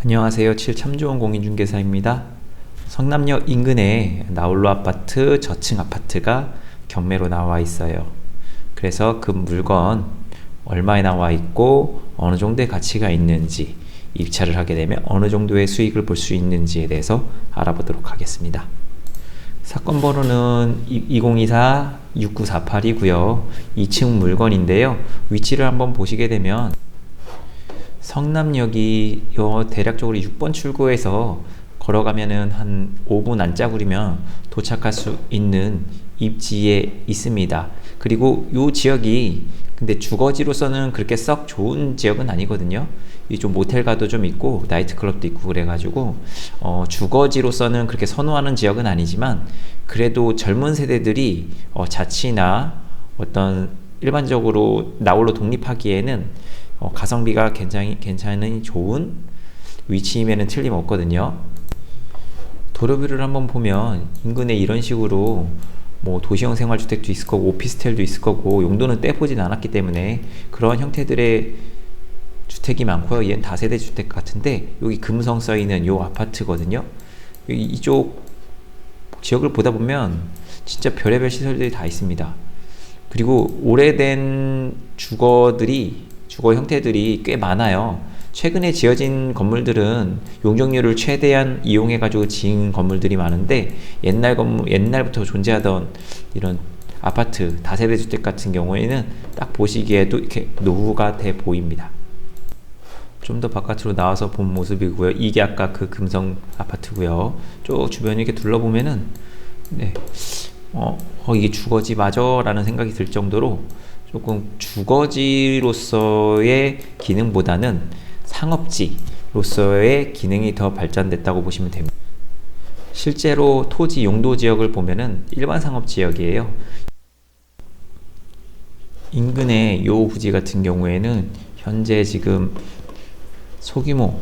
안녕하세요. 칠참좋은 공인중개사입니다. 성남역 인근에 나홀로 아파트, 저층 아파트가 경매로 나와 있어요. 그래서 그 물건 얼마에 나와 있고 어느 정도의 가치가 있는지, 입찰을 하게 되면 어느 정도의 수익을 볼 수 있는지에 대해서 알아보도록 하겠습니다. 사건 번호는 2024-6948이고요. 2층 물건인데요. 위치를 한번 보시게 되면 성남역이 대략적으로 6번 출구에서 걸어가면은 한 5분 안짝이면 도착할 수 있는 입지에 있습니다. 그리고 이 지역이 근데 주거지로서는 그렇게 썩 좋은 지역은 아니거든요. 이 좀 모텔가도 좀 있고 나이트클럽도 있고 그래가지고 주거지로서는 그렇게 선호하는 지역은 아니지만 그래도 젊은 세대들이 자취나 어떤 일반적으로 나홀로 독립하기에는 가성비가 굉장히 괜찮은 좋은 위치임에는 틀림없거든요. 도로뷰를 한번 보면 인근에 이런 식으로 뭐 도시형 생활주택도 있을 거고 오피스텔도 있을 거고 용도는 떼보진 않았기 때문에 그런 형태들의 주택이 많고요. 얘는 다세대 주택 같은데 여기 금성 써있는 요 아파트거든요. 이쪽 지역을 보다 보면 진짜 별의별 시설들이 다 있습니다. 그리고 오래된 주거 형태들이 꽤 많아요. 최근에 지어진 건물들은 용적률을 최대한 이용해가지고 지은 건물들이 많은데 옛날부터 존재하던 이런 아파트, 다세대 주택 같은 경우에는 딱 보시기에도 이렇게 노후가 돼 보입니다. 좀 더 바깥으로 나와서 본 모습이고요. 이게 아까 그 금성 아파트고요. 쭉 주변 이렇게 둘러보면은 이게 주거지 맞아? 라는 생각이 들 정도로 조금 주거지로서의 기능보다는 상업지로서의 기능이 더 발전됐다고 보시면 됩니다. 실제로 토지 용도 지역을 보면은 일반 상업지역이에요. 인근의 요 부지 같은 경우에는 현재 지금 소규모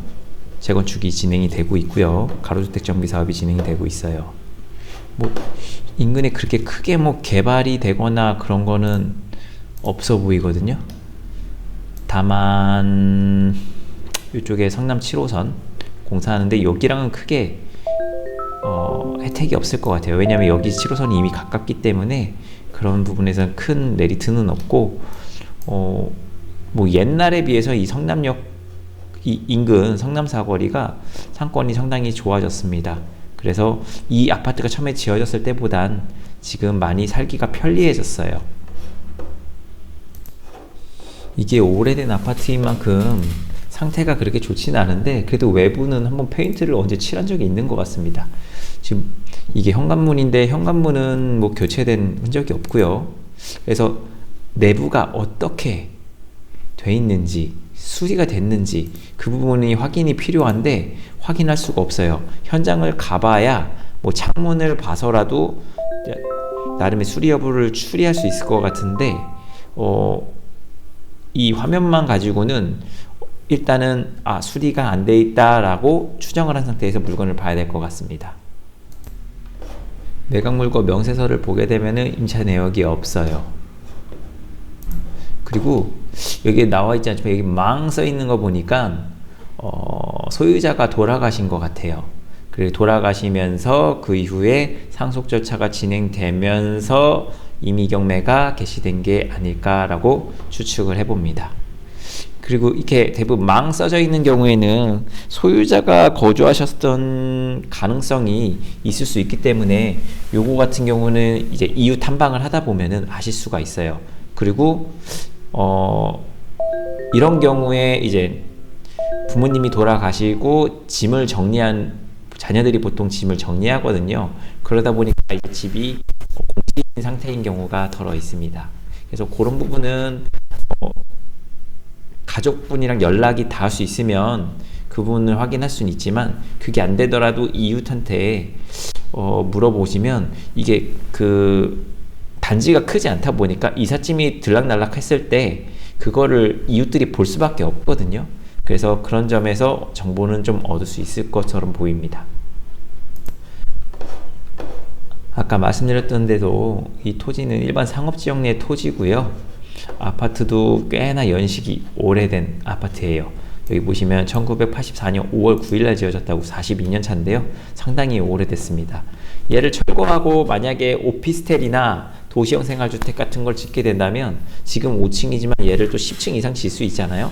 재건축이 진행이 되고 있고요. 가로주택 정비 사업이 진행이 되고 있어요. 인근에 그렇게 크게 개발이 되거나 그런 거는 없어 보이거든요. 다만 이쪽에 성남 7호선 공사하는데 여기랑은 크게 혜택이 없을 것 같아요. 왜냐면 여기 7호선이 이미 가깝기 때문에 그런 부분에서는 큰 메리트는 없고 옛날에 비해서 이 성남역 인근 성남 사거리가 상권이 상당히 좋아졌습니다. 그래서 이 아파트가 처음에 지어졌을 때보단 지금 많이 살기가 편리해졌어요. 이게 오래된 아파트인 만큼 상태가 그렇게 좋지는 않은데 그래도 외부는 한번 페인트를 언제 칠한 적이 있는 것 같습니다. 지금 이게 현관문인데 현관문은 교체된 흔적이 없고요. 그래서 내부가 어떻게 돼 있는지 수리가 됐는지 그 부분이 확인이 필요한데 확인할 수가 없어요. 현장을 가봐야 창문을 봐서라도 나름의 수리 여부를 추리할 수 있을 것 같은데 이 화면만 가지고는 일단은 수리가 안 돼 있다라고 추정을 한 상태에서 물건을 봐야 될 것 같습니다. 매각물건 명세서를 보게 되면은 임차 내역이 없어요. 그리고 여기에 나와 있지 않지만 여기 망 써 있는 거 보니까 소유자가 돌아가신 것 같아요. 그리고 돌아가시면서 그 이후에 상속 절차가 진행되면서 임의 경매가 개시된 게 아닐까라고 추측을 해봅니다. 그리고 이렇게 대부분 망 써져 있는 경우에는 소유자가 거주하셨던 가능성이 있을 수 있기 때문에 요거 같은 경우는 이제 이유 탐방을 하다 보면은 아실 수가 있어요. 그리고 이런 경우에 이제 부모님이 돌아가시고 짐을 정리한 자녀들이 보통 짐을 정리하거든요. 그러다 보니까 이 집이 공실인 상태인 경우가 덜어 있습니다. 그래서 그런 부분은 가족분이랑 연락이 닿을 수 있으면 그 부분을 확인할 수는 있지만 그게 안 되더라도 이웃한테 물어보시면 이게 단지가 크지 않다 보니까 이삿짐이 들락날락 했을 때 그거를 이웃들이 볼 수밖에 없거든요. 그래서 그런 점에서 정보는 좀 얻을 수 있을 것처럼 보입니다. 아까 말씀드렸던 데도 이 토지는 일반 상업지역 내 토지고요. 아파트도 꽤나 연식이 오래된 아파트예요. 여기 보시면 1984년 5월 9일날 지어졌다고 42년 차인데요. 상당히 오래됐습니다. 얘를 철거하고 만약에 오피스텔이나 도시형 생활주택 같은 걸 짓게 된다면 지금 5층이지만 얘를 또 10층 이상 질 수 있잖아요.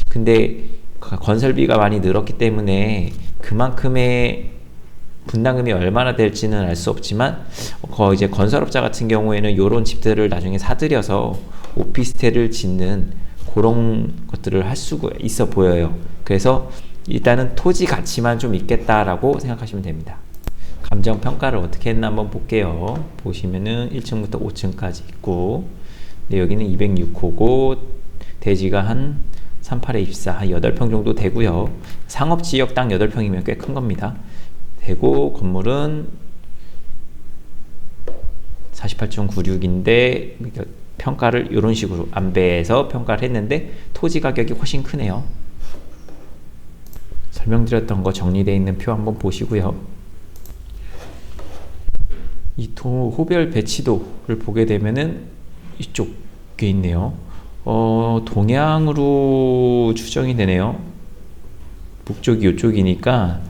근데 건설비가 많이 늘었기 때문에 그만큼의 분담금이 얼마나 될지는 알 수 없지만 이제 건설업자 같은 경우에는 이런 집들을 나중에 사들여서 오피스텔을 짓는 그런 것들을 할 수가 있어 보여요. 그래서 일단은 토지 가치만 좀 있겠다라고 생각하시면 됩니다. 감정 평가를 어떻게 했나 한번 볼게요. 보시면은 1층부터 5층까지 있고, 근데 여기는 206호고 대지가 한 38에 24, 한 8평 정도 되고요. 상업지역 딱 8평이면 꽤 큰 겁니다. 되고 건물은 48.96인데 평가를 이런 식으로 안배해서 평가를 했는데 토지 가격이 훨씬 크네요. 설명드렸던 거 정리되어 있는 표 한번 보시고요. 이 호별 배치도를 보게 되면은 이쪽에 있네요. 동향으로 추정이 되네요. 북쪽이 이쪽이니까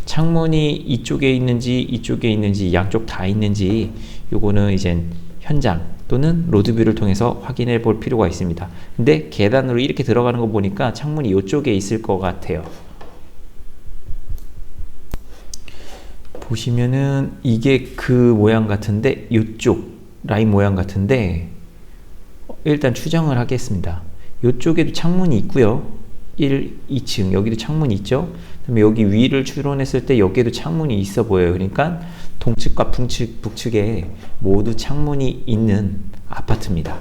창문이 이쪽에 있는지 양쪽 다 있는지 요거는 이제 현장 또는 로드뷰를 통해서 확인해 볼 필요가 있습니다. 근데 계단으로 이렇게 들어가는 거 보니까 창문이 이쪽에 있을 것 같아요. 보시면은 이게 그 모양 같은데 이쪽 라인 모양 같은데 일단 추정을 하겠습니다. 이쪽에도 창문이 있고요. 1, 2층 여기도 창문이 있죠. 그다음에 여기 위를 추론했을 때 여기에도 창문이 있어 보여요. 그러니까 동측과 북측에 모두 창문이 있는 아파트입니다.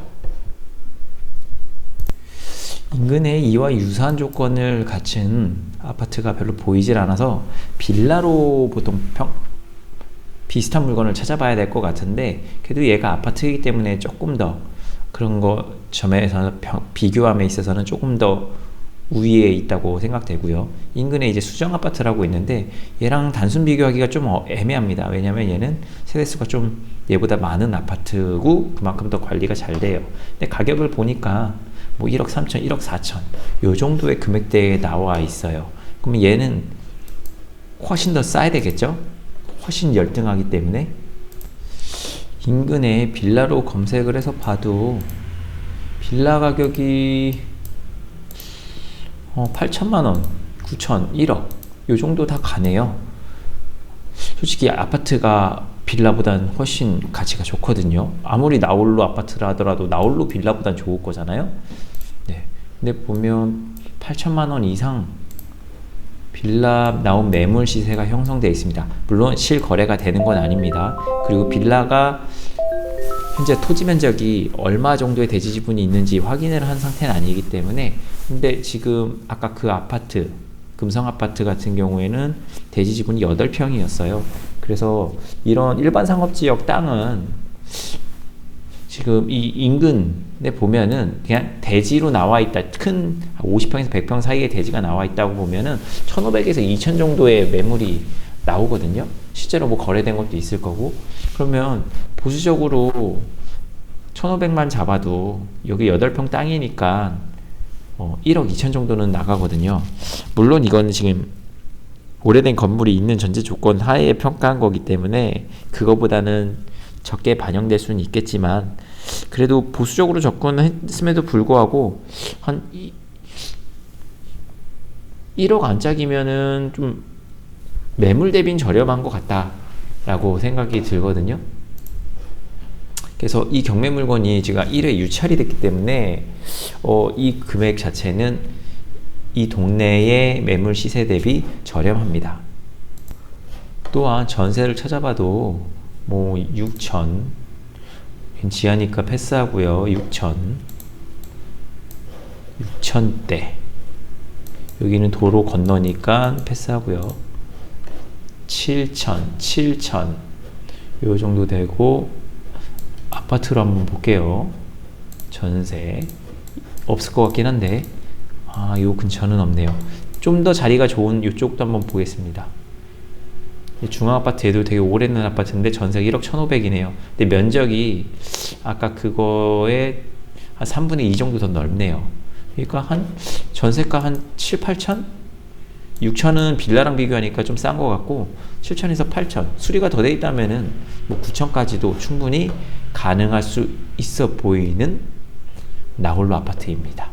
인근에 이와 유사한 조건을 갖춘 아파트가 별로 보이질 않아서 빌라로 보통 비슷한 물건을 찾아봐야 될 것 같은데, 그래도 얘가 아파트이기 때문에 조금 더 그런 거 점에서 비교함에 있어서는 조금 더 우위에 있다고 생각되고요. 인근에 이제 수정 아파트라고 있는데 얘랑 단순 비교하기가 좀 애매합니다. 왜냐면 얘는 세대수가 좀 얘보다 많은 아파트고 그만큼 더 관리가 잘 돼요. 근데 가격을 보니까 뭐 1억 3천, 1억 4천 요 정도의 금액대에 나와 있어요. 그러면 얘는 훨씬 더 싸야 되겠죠? 훨씬 열등하기 때문에. 인근에 빌라로 검색을 해서 봐도 빌라 가격이 8천만원, 9천, 1억 요 정도 다 가네요. 솔직히 아파트가 빌라보단 훨씬 가치가 좋거든요. 아무리 나홀로 아파트라 하더라도 나홀로 빌라보단 좋을 거잖아요. 네. 근데 보면 8천만원 이상 빌라 나온 매물 시세가 형성되어 있습니다. 물론 실거래가 되는 건 아닙니다. 그리고 빌라가 현재 토지 면적이 얼마 정도의 대지 지분이 있는지 확인을 한 상태는 아니기 때문에, 근데 지금 아까 그 아파트 금성 아파트 같은 경우에는 대지 지분이 8평이었어요. 그래서 이런 일반 상업지역 땅은 지금 이 인근에 보면은 그냥 대지로 나와 있다, 큰 50평에서 100평 사이의 대지가 나와 있다고 보면은 1500에서 2000 정도의 매물이 나오거든요. 실제로 뭐 거래된 것도 있을 거고. 그러면 보수적으로 1500만 잡아도 여기 8평 땅이니까 1억 2천 정도는 나가거든요. 물론 이건 지금 오래된 건물이 있는 전제 조건 하에 평가한 거기 때문에 그거보다는 적게 반영될 수는 있겠지만, 그래도 보수적으로 접근했음에도 불구하고 한 1억 안짝이면은 좀 매물 대비는 저렴한 것 같다라고 생각이 들거든요. 그래서 이 경매 물건이 제가 1회 유찰이 됐기 때문에 이 금액 자체는 이 동네의 매물 시세 대비 저렴합니다. 또한 전세를 찾아봐도 뭐 6천, 지하니까 패스하고요. 6천대. 여기는 도로 건너니까 패스하고요. 7천 요 정도 되고, 아파트로 한번 볼게요. 전세 없을 것 같긴 한데 요 근처는 없네요. 좀 더 자리가 좋은 이쪽도 한번 보겠습니다. 중앙아파트에도 되게 오래된 아파트인데 전세가 1억 1,500이네요. 근데 면적이 아까 그거의 한 3분의 2 정도 더 넓네요. 그러니까 한 전세가 한 7, 8천? 6천은 빌라랑 비교하니까 좀 싼 것 같고 7천에서 8천 수리가 더 돼 있다면은 뭐 9천까지도 충분히 가능할 수 있어 보이는 나홀로 아파트입니다.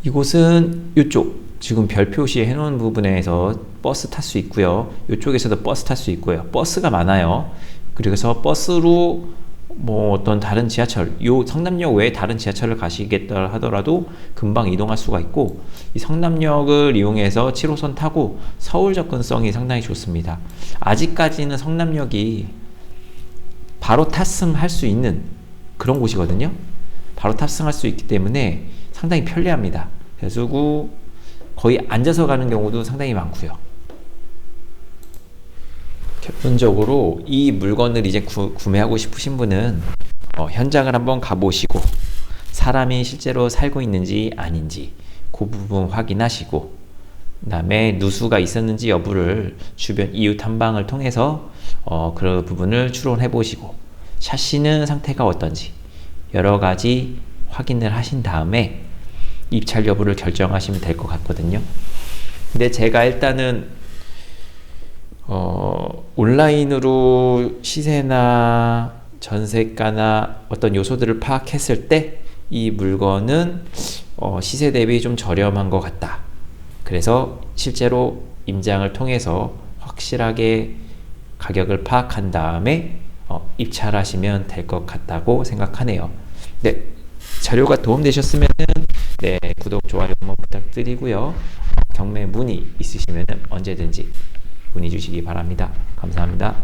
이곳은 이쪽 지금 별 표시해 놓은 부분에서 버스 탈 수 있고요. 이쪽에서도 버스 탈 수 있고요. 버스가 많아요. 그래서 버스로 뭐 어떤 다른 지하철, 요 성남역 외에 다른 지하철을 가시겠다 하더라도 금방 이동할 수가 있고, 이 성남역을 이용해서 7호선 타고 서울 접근성이 상당히 좋습니다. 아직까지는 성남역이 바로 탑승할 수 있는 그런 곳이거든요. 바로 탑승할 수 있기 때문에 상당히 편리합니다. 그래서 거의 앉아서 가는 경우도 상당히 많고요. 결론적으로 이 물건을 이제 구매하고 싶으신 분은 현장을 한번 가보시고 사람이 실제로 살고 있는지 아닌지 그 부분 확인하시고, 그 다음에 누수가 있었는지 여부를 주변 이웃 탐방을 통해서 그런 부분을 추론해 보시고, 샤시는 상태가 어떤지 여러 가지 확인을 하신 다음에 입찰 여부를 결정하시면 될 것 같거든요. 근데 제가 일단은 온라인으로 시세나 전세가나 어떤 요소들을 파악했을 때 이 물건은 시세 대비 좀 저렴한 것 같다. 그래서 실제로 임장을 통해서 확실하게 가격을 파악한 다음에 입찰하시면 될 것 같다고 생각하네요. 네, 자료가 도움되셨으면 네, 구독, 좋아요 한번 부탁드리고요. 경매 문의 있으시면 언제든지 문의 주시기 바랍니다. 감사합니다.